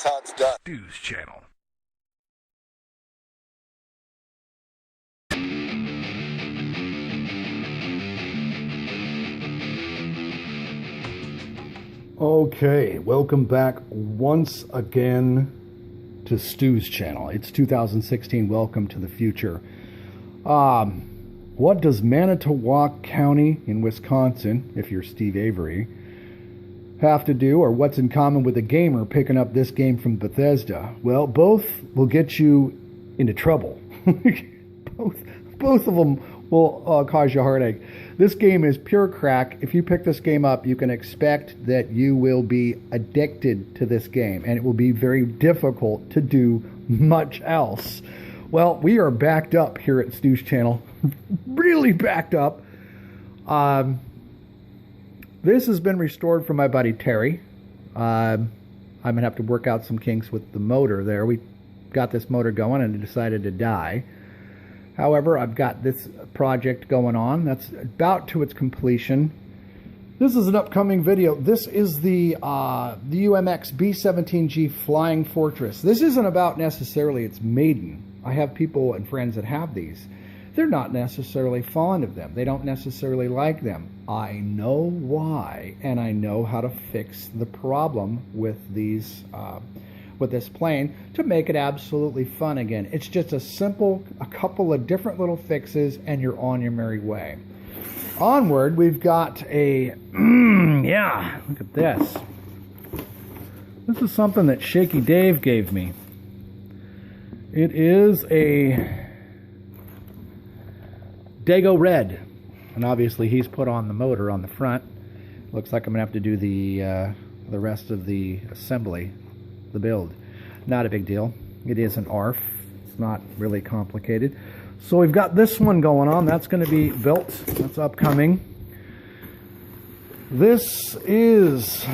how it's done. News Channel. Okay, welcome back once again to Stu's channel. It's 2016. Welcome to the future. What does Manitowoc County in Wisconsin, if you're Steve Avery, have to do, or what's in common with a gamer picking up this game from Bethesda? Well, both will get you into trouble. both of them will cause you heartache. This game is pure crack. If you pick this game up, you can expect that you will be addicted to this game, and it will be very difficult to do much else. Well, we are backed up here at Stu's channel. Really backed up. This has been restored from my buddy Terry. I'm going to have to work out some kinks with the motor there. We got this motor going and it decided to die. However, I've got this project going on that's about to its completion. This is an upcoming video. This is the UMX B-17G Flying Fortress. This isn't about necessarily its maiden. I have people and friends that have these. They're not necessarily fond of them. They don't necessarily like them. I know why, and I know how to fix the problem with these with this plane to make it absolutely fun again. It's just a couple of different little fixes, and you're on your merry way. Onward, we've got a yeah, look at this. This is something that Shaky Dave gave me. It is a Dago red, and obviously he's put on the motor on the front. Looks like I'm gonna have to do the rest of the assembly, the build. Not a big deal. It is an ARF. It's not really complicated. So we've got this one going on. That's going to be built. That's upcoming. This is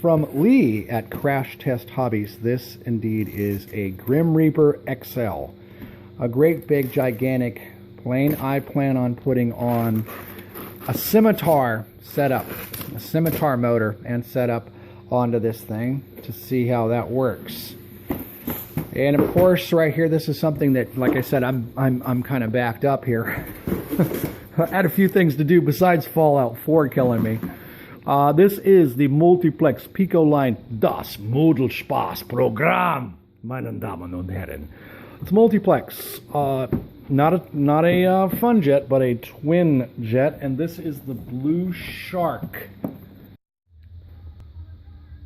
from Lee at Crash Test Hobbies. This indeed is a Grim Reaper XL. A great big gigantic plane. I plan on putting on a scimitar setup, a scimitar motor and setup onto this thing to see how that works. And of course, right here, this is something that, like I said, I'm kind of backed up here. I had a few things to do besides Fallout 4 killing me. This is the Multiplex Pico Line Das Modelspaßprogramm, meine Damen und Herren. It's multiplex, not a fun jet, but a twin jet, and this is the Blue Shark.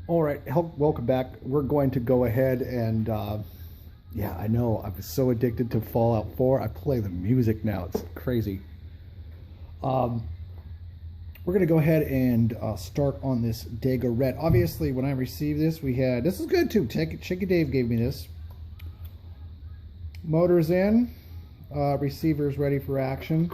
All right, welcome back. We're going to go ahead and, yeah, I know, I was so addicted to Fallout 4. I play the music now. It's crazy. We're going to go ahead and start on this Dago Red. Obviously, when I received this, this is good too. Shaky Dave gave me this. Motors in, receivers ready for action.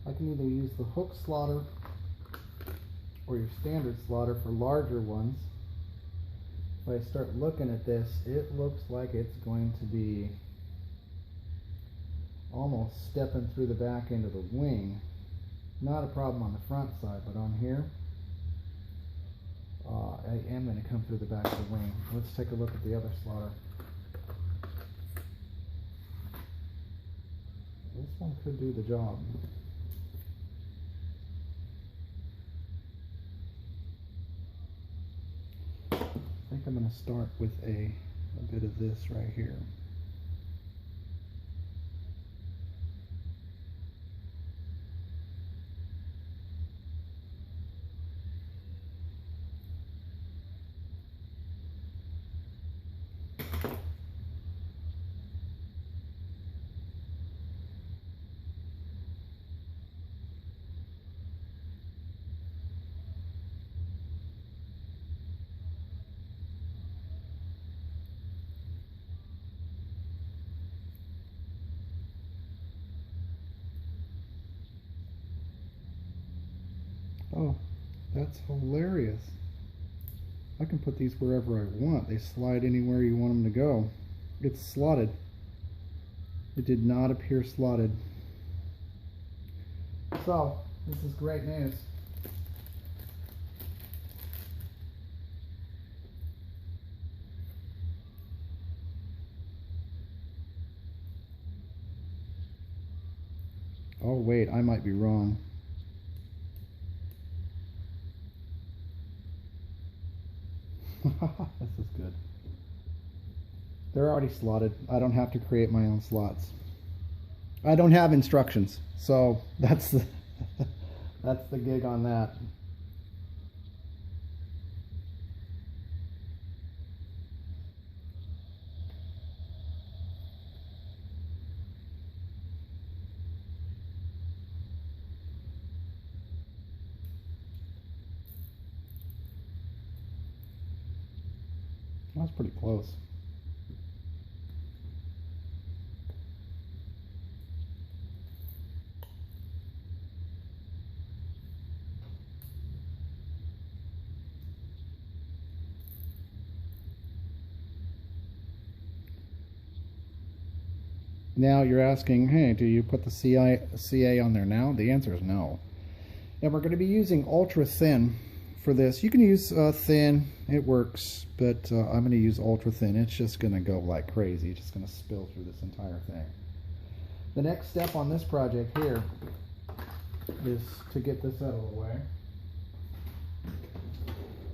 I can either use the hook slaughter or your standard slaughter for larger ones. If I start looking at this, it looks like it's going to be almost stepping through the back end of the wing. Not a problem on the front side, but on here, I am going to come through the back of the wing. Let's take a look at the other slaughter. This one could do the job. I think I'm going to start with a bit of this right here. Oh, that's hilarious. I can put these wherever I want. They slide anywhere you want them to go. It's slotted. It did not appear slotted. So, this is great news. Oh wait, I might be wrong. This is good. They're already slotted. I don't have to create my own slots. I don't have instructions, so that's the that's the gig on that. That's pretty close. Now you're asking, hey, do you put the CA on there now? The answer is no. And we're going to be using ultra thin for this. You can use thin, it works, but I'm going to use ultra thin. It's just going to go like crazy. It's just going to spill through this entire thing. The next step on this project here is to get this out of the way.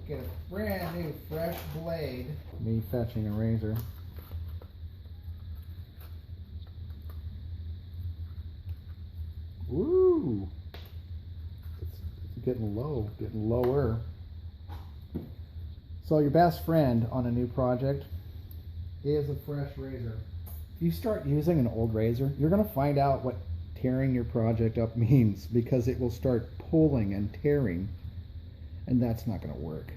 Get a brand new fresh blade. Me fetching a razor. Woo! It's getting low, getting lower. So your best friend on a new project is a fresh razor. If you start using an old razor, you're going to find out what tearing your project up means, because it will start pulling and tearing, and that's not going to work.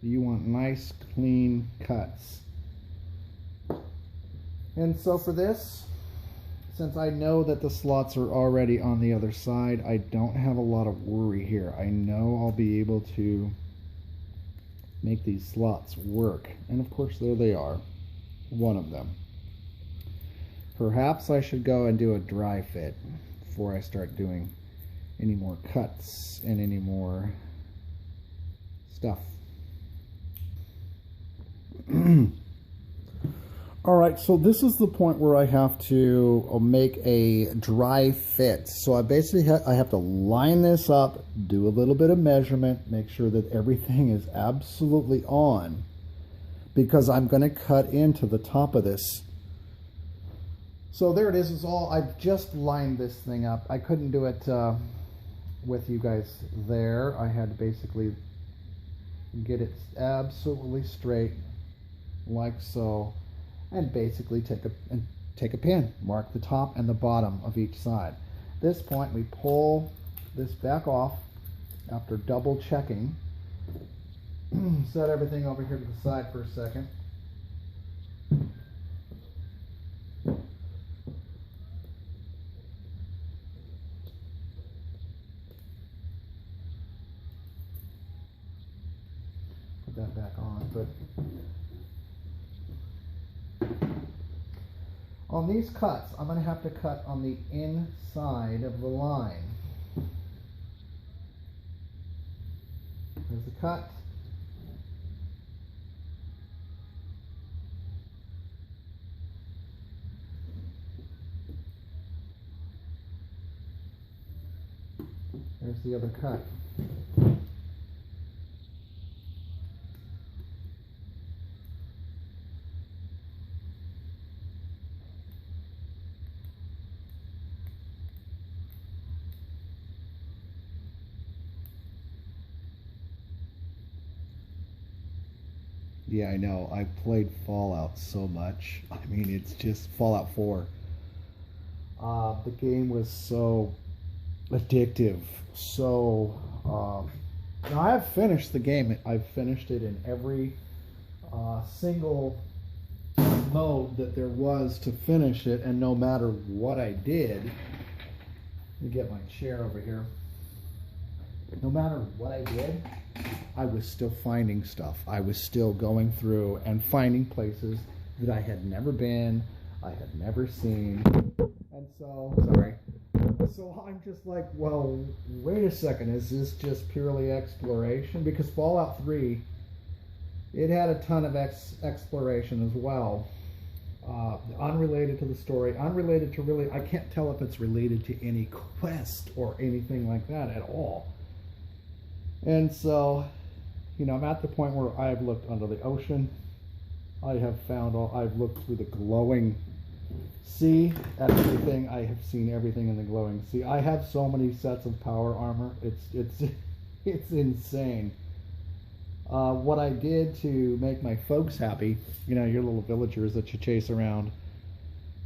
You want nice, clean cuts. And so for this, since I know that the slots are already on the other side, I don't have a lot of worry here. I know I'll be able to make these slots work. And of course, there they are, one of them. Perhaps I should go and do a dry fit before I start doing any more cuts and any more stuff. All right, so this is the point where I have to make a dry fit. So I basically I have to line this up, do a little bit of measurement, make sure that everything is absolutely on, because I'm going to cut into the top of this. So there it is. It's all, I've just lined this thing up. I couldn't do it with you guys there. I had to basically get it absolutely straight, like so. And basically take a pin, mark the top and the bottom of each side. At this point, we pull this back off after double checking. Set everything over here to the side for a second. Put that back on, but on these cuts, I'm going to have to cut on the inside of the line. There's the cut. There's the other cut. Yeah, I know. I've played Fallout so much. I mean, it's just Fallout 4. The game was so addictive. So, now I've finished the game. I've finished it in every single mode that there was to finish it, and no matter what I did, let me get my chair over here. no matter what I did, I was still finding stuff. I was still going through and finding places that I had never been, I had never seen. And so, sorry. So I'm just like, well, wait a second, is this just purely exploration? Because Fallout 3, it had a ton of exploration as well. Unrelated to the story, unrelated to really, I can't tell if it's related to any quest or anything like that at all. And so, you know, I'm at the point where I've looked under the ocean. I have found I've looked through the glowing sea at everything. I have seen everything in the glowing sea. I have so many sets of power armor. It's insane. What I did to make my folks happy, you know, your little villagers that you chase around,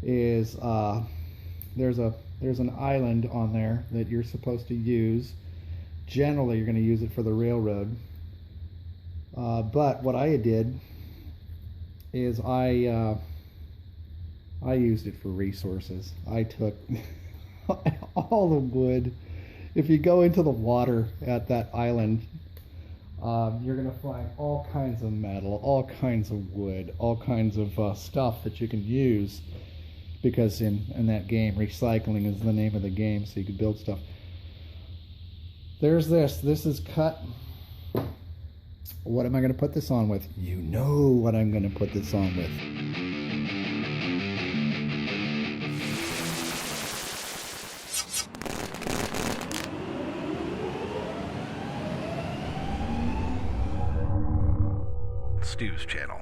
is there's an island on there that you're supposed to use. Generally, you're going to use it for the railroad. But what I did is I used it for resources. I took all the wood. If you go into the water at that island, you're going to find all kinds of metal, all kinds of wood, all kinds of stuff that you can use, because in that game, recycling is the name of the game, so you can build stuff. There's this. This is cut. What am I going to put this on with? You know what I'm going to put this on with. Stu's channel.